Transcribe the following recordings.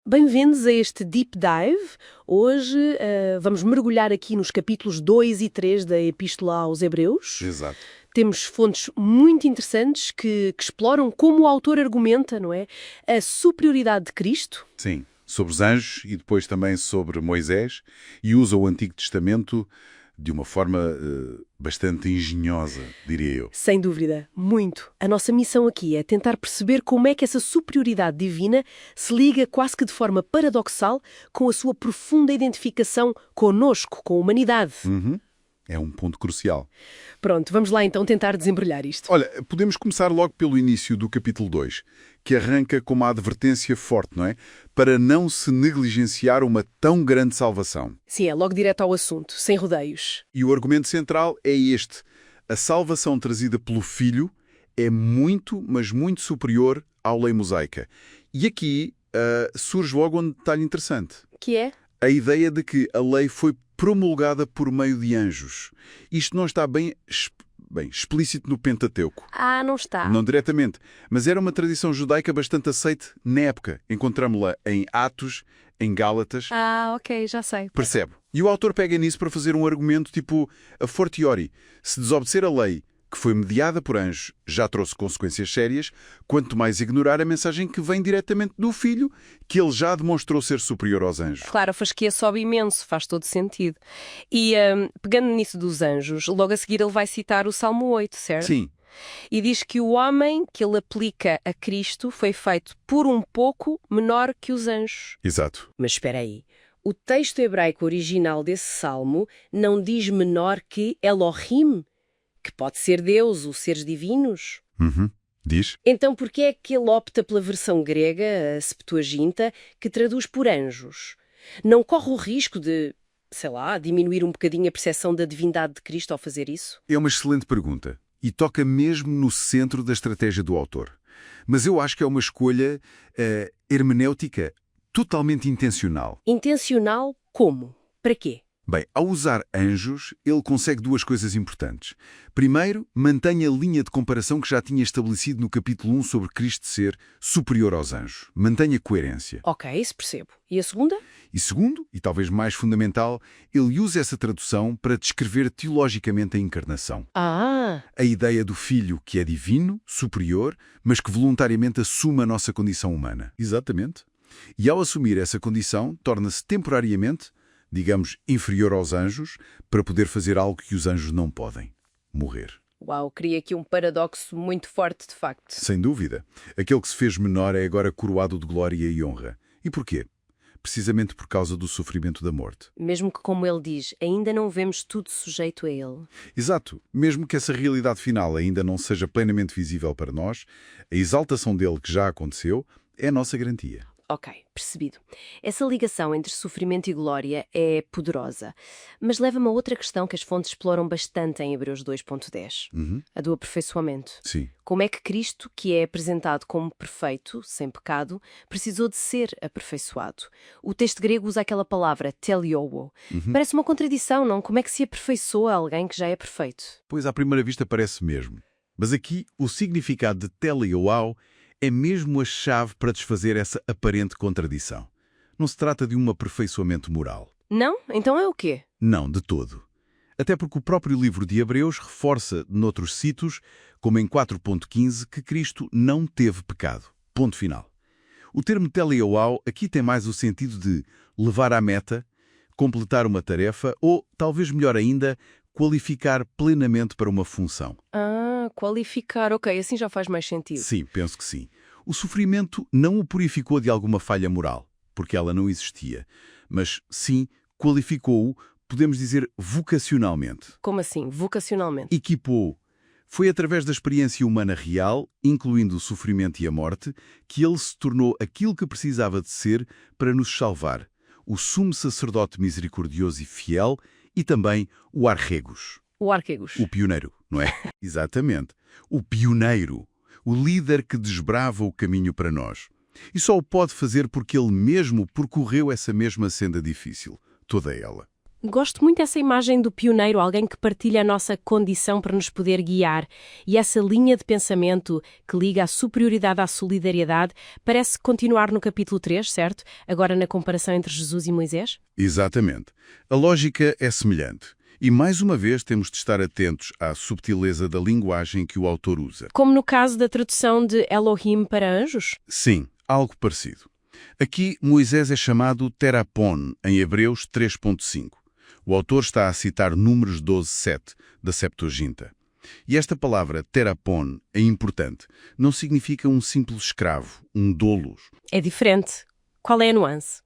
Bem-vindos a este Deep Dive. Hoje vamos mergulhar aqui nos capítulos 2 e 3 da Epístola aos Hebreus. Exato. Temos fontes muito interessantes que exploram como o autor argumenta, não é, a superioridade de Cristo. Sim, sobre os anjos e depois também sobre Moisés, e usa o Antigo Testamento de uma forma bastante engenhosa, diria eu. Sem dúvida, muito. A nossa missão aqui é tentar perceber como é que essa superioridade divina se liga quase que de forma paradoxal com a sua profunda identificação conosco, com a humanidade. É um ponto crucial. Pronto, vamos lá então tentar desembrulhar isto. Olha, podemos começar logo pelo início do capítulo 2, que arranca com uma advertência forte, não é? Para não se negligenciar uma tão grande salvação. Sim, é logo direto ao assunto, sem rodeios. E o argumento central é este. A salvação trazida pelo Filho é muito, mas muito superior à lei mosaica. E aqui surge logo um detalhe interessante. Que é? A ideia de que a lei foi promulgada por meio de anjos. Isto não está bem explícito no Pentateuco. Ah, não está. Não diretamente, mas era uma tradição judaica bastante aceite na época. Encontramos-la em Atos, em Gálatas. Ah, ok, já sei. Percebe? E o autor pega nisso para fazer um argumento tipo a fortiori. Se desobedecer a lei, que foi mediada por anjos, já trouxe consequências sérias, quanto mais ignorar a mensagem que vem diretamente do Filho, que ele já demonstrou ser superior aos anjos. Claro, a fasquia sobe imenso, faz todo sentido. E pegando nisso dos anjos, logo a seguir ele vai citar o Salmo 8, certo? Sim. E diz que o homem que ele aplica a Cristo foi feito por um pouco menor que os anjos. Exato. Mas espera aí, o texto hebraico original desse salmo não diz menor que Elohim, que pode ser Deus ou seres divinos? Diz? Então por que é que ele opta pela versão grega, a Septuaginta, que traduz por anjos? Não corre o risco de, sei lá, diminuir um bocadinho a percepção da divindade de Cristo ao fazer isso? É uma excelente pergunta e toca mesmo no centro da estratégia do autor. Mas eu acho que é uma escolha hermenêutica totalmente intencional. Intencional como? Para quê? Bem, ao usar anjos, ele consegue duas coisas importantes. Primeiro, mantém a linha de comparação que já tinha estabelecido no capítulo 1 sobre Cristo ser superior aos anjos. Mantém a coerência. Ok, isso percebo. E a segunda? E segundo, e talvez mais fundamental, ele usa essa tradução para descrever teologicamente a encarnação. Ah, A ideia do Filho que é divino, superior, mas que voluntariamente assume a nossa condição humana. Exatamente. E ao assumir essa condição, torna-se temporariamente, digamos, inferior aos anjos, para poder fazer algo que os anjos não podem: morrer. uau, cria aqui um paradoxo muito forte, de facto. Sem dúvida. Aquele que se fez menor é agora coroado de glória e honra. E porquê? Precisamente por causa do sofrimento da morte. Mesmo que, como ele diz, ainda não vemos tudo sujeito a ele. Exato. Mesmo que essa realidade final ainda não seja plenamente visível para nós, a exaltação dele que já aconteceu é a nossa garantia. Ok, percebido. Essa ligação entre sofrimento e glória é poderosa, mas leva-me a outra questão que as fontes exploram bastante em Hebreus 2.10, a do aperfeiçoamento. Sim. Como é que Cristo, que é apresentado como perfeito, sem pecado, precisou de ser aperfeiçoado? O texto grego usa aquela palavra, teliowo. Parece uma contradição, não? Como é que se aperfeiçoa alguém que já é perfeito? Pois à primeira vista parece mesmo. Mas aqui o significado de teleoau é mesmo a chave para desfazer essa aparente contradição. Não se trata de um aperfeiçoamento moral. Não? Então é o quê? Não, de todo. Até porque o próprio livro de Hebreus reforça, noutros citos, como em 4.15, que Cristo não teve pecado. Ponto final. O termo teleoau aqui tem mais o sentido de levar à meta, completar uma tarefa ou, talvez melhor ainda, qualificar plenamente para uma função. Ah, qualificar. Ok, assim já faz mais sentido. Sim, penso que sim. O sofrimento não o purificou de alguma falha moral, porque ela não existia, mas sim qualificou-o, podemos dizer, vocacionalmente. Como assim? Vocacionalmente? Equipou-o. Foi através da experiência humana real, incluindo o sofrimento e a morte, que ele se tornou aquilo que precisava de ser para nos salvar, o sumo sacerdote misericordioso e fiel e também o Arregos. O Arquegos. O pioneiro, não é? Exatamente. O pioneiro. O líder que desbrava o caminho para nós. E só o pode fazer porque ele mesmo percorreu essa mesma senda difícil. Toda ela. Gosto muito dessa imagem do pioneiro, alguém que partilha a nossa condição para nos poder guiar. E essa linha de pensamento que liga a superioridade à solidariedade parece continuar no capítulo 3, certo? Agora na comparação entre Jesus e Moisés? Exatamente. A lógica é semelhante. E mais uma vez temos de estar atentos à subtileza da linguagem que o autor usa. Como no caso da tradução de Elohim para anjos? Sim, algo parecido. Aqui Moisés é chamado terapon, em Hebreus 3.5. O autor está a citar Números 12:7, da Septuaginta. E esta palavra terapon é importante. Não significa um simples escravo, um doulos. É diferente. Qual é a nuance?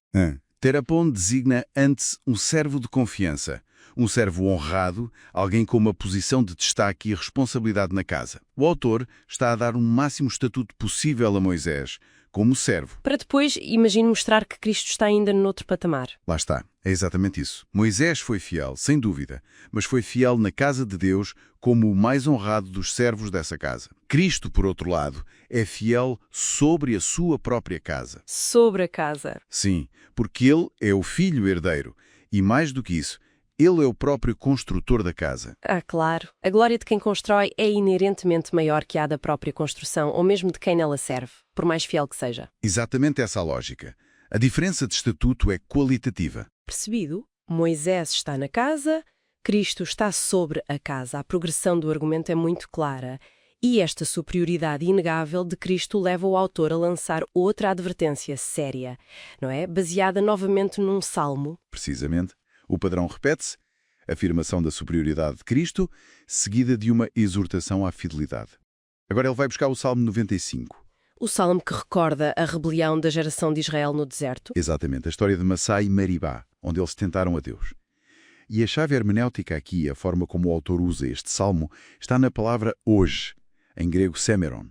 Terapon designa antes um servo de confiança, um servo honrado, alguém com uma posição de destaque e responsabilidade na casa. O autor está a dar um máximo estatuto possível a Moisés, como servo. Para depois, imagino mostrar que Cristo está ainda noutro patamar. Lá está, é exatamente isso. Moisés foi fiel, sem dúvida, mas foi fiel na casa de Deus como o mais honrado dos servos dessa casa. Cristo, por outro lado, é fiel sobre a sua própria casa. Sobre a casa. Sim, porque ele é o filho herdeiro e, mais do que isso, ele é o próprio construtor da casa. Ah, claro. A glória de quem constrói é inerentemente maior que a da própria construção, ou mesmo de quem nela serve, por mais fiel que seja. Exatamente essa a lógica. A diferença de estatuto é qualitativa. Percebido? Moisés está na casa, Cristo está sobre a casa. A progressão do argumento é muito clara. E esta superioridade inegável de Cristo leva o autor a lançar outra advertência séria, não é? Baseada novamente num salmo. Precisamente. O padrão repete-se, afirmação da superioridade de Cristo, seguida de uma exortação à fidelidade. Agora ele vai buscar o Salmo 95. O salmo que recorda a rebelião da geração de Israel no deserto. Exatamente, a história de Massá e Meribá, onde eles tentaram a Deus. E a chave hermenêutica aqui, a forma como o autor usa este salmo, está na palavra hoje, em grego semeron.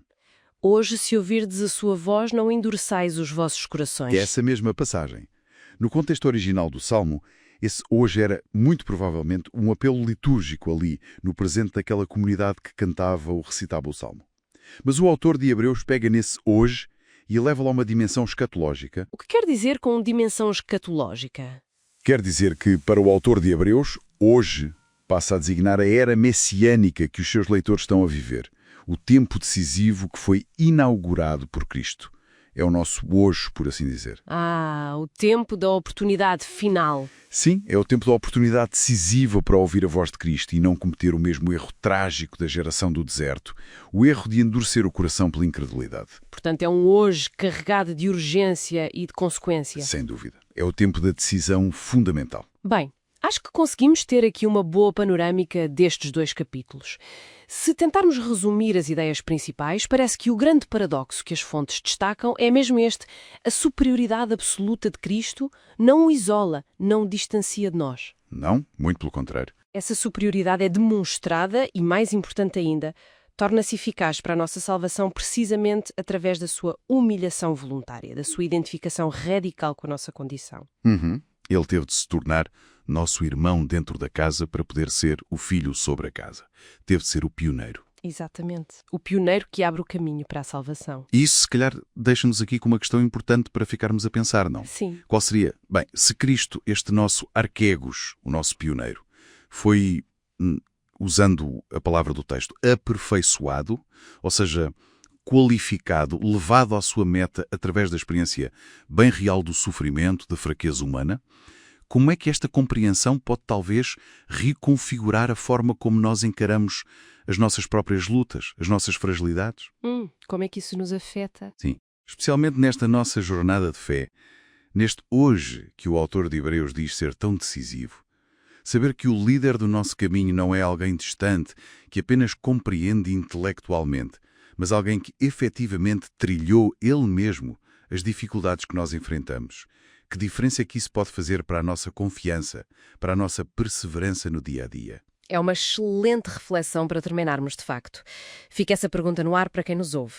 Hoje, se ouvirdes a sua voz, não endureçais os vossos corações. É essa mesma passagem. No contexto original do salmo, esse hoje era, muito provavelmente, um apelo litúrgico ali, no presente daquela comunidade que cantava ou recitava o salmo. Mas o autor de Hebreus pega nesse hoje e eleva-lo a uma dimensão escatológica. O que quer dizer com dimensão escatológica? Quer dizer que, para o autor de Hebreus, hoje passa a designar a era messiânica que os seus leitores estão a viver, o tempo decisivo que foi inaugurado por Cristo. É o nosso hoje, por assim dizer. O tempo da oportunidade final. Sim, é o tempo da oportunidade decisiva para ouvir a voz de Cristo e não cometer o mesmo erro trágico da geração do deserto, o erro de endurecer o coração pela incredulidade. Portanto, é um hoje carregado de urgência e de consequência. Sem dúvida. É o tempo da decisão fundamental. Bem, acho que conseguimos ter aqui uma boa panorâmica destes dois capítulos. Se tentarmos resumir as ideias principais, parece que o grande paradoxo que as fontes destacam é mesmo este: a superioridade absoluta de Cristo não o isola, não o distancia de nós. Não, muito pelo contrário. Essa superioridade é demonstrada e, mais importante ainda, torna-se eficaz para a nossa salvação precisamente através da sua humilhação voluntária, da sua identificação radical com a nossa condição. Ele teve de se tornar nosso irmão dentro da casa para poder ser o filho sobre a casa. Teve de ser o pioneiro. Exatamente. O pioneiro que abre o caminho para a salvação. E isso, se calhar, deixa-nos aqui com uma questão importante para ficarmos a pensar, não? Sim. Qual seria? Bem, se Cristo, este nosso arquegos, o nosso pioneiro, foi, usando a palavra do texto, aperfeiçoado, ou seja, qualificado, levado à sua meta através da experiência bem real do sofrimento, da fraqueza humana, como é que esta compreensão pode talvez reconfigurar a forma como nós encaramos as nossas próprias lutas, as nossas fragilidades? Como é que isso nos afeta? Sim, especialmente nesta nossa jornada de fé, neste hoje que o autor de Hebreus diz ser tão decisivo. Saber que o líder do nosso caminho não é alguém distante, que apenas compreende intelectualmente, mas alguém que efetivamente trilhou ele mesmo as dificuldades que nós enfrentamos. Que diferença é que isso pode fazer para a nossa confiança, para a nossa perseverança no dia a dia? É uma excelente reflexão para terminarmos, de facto. Fica essa pergunta no ar para quem nos ouve.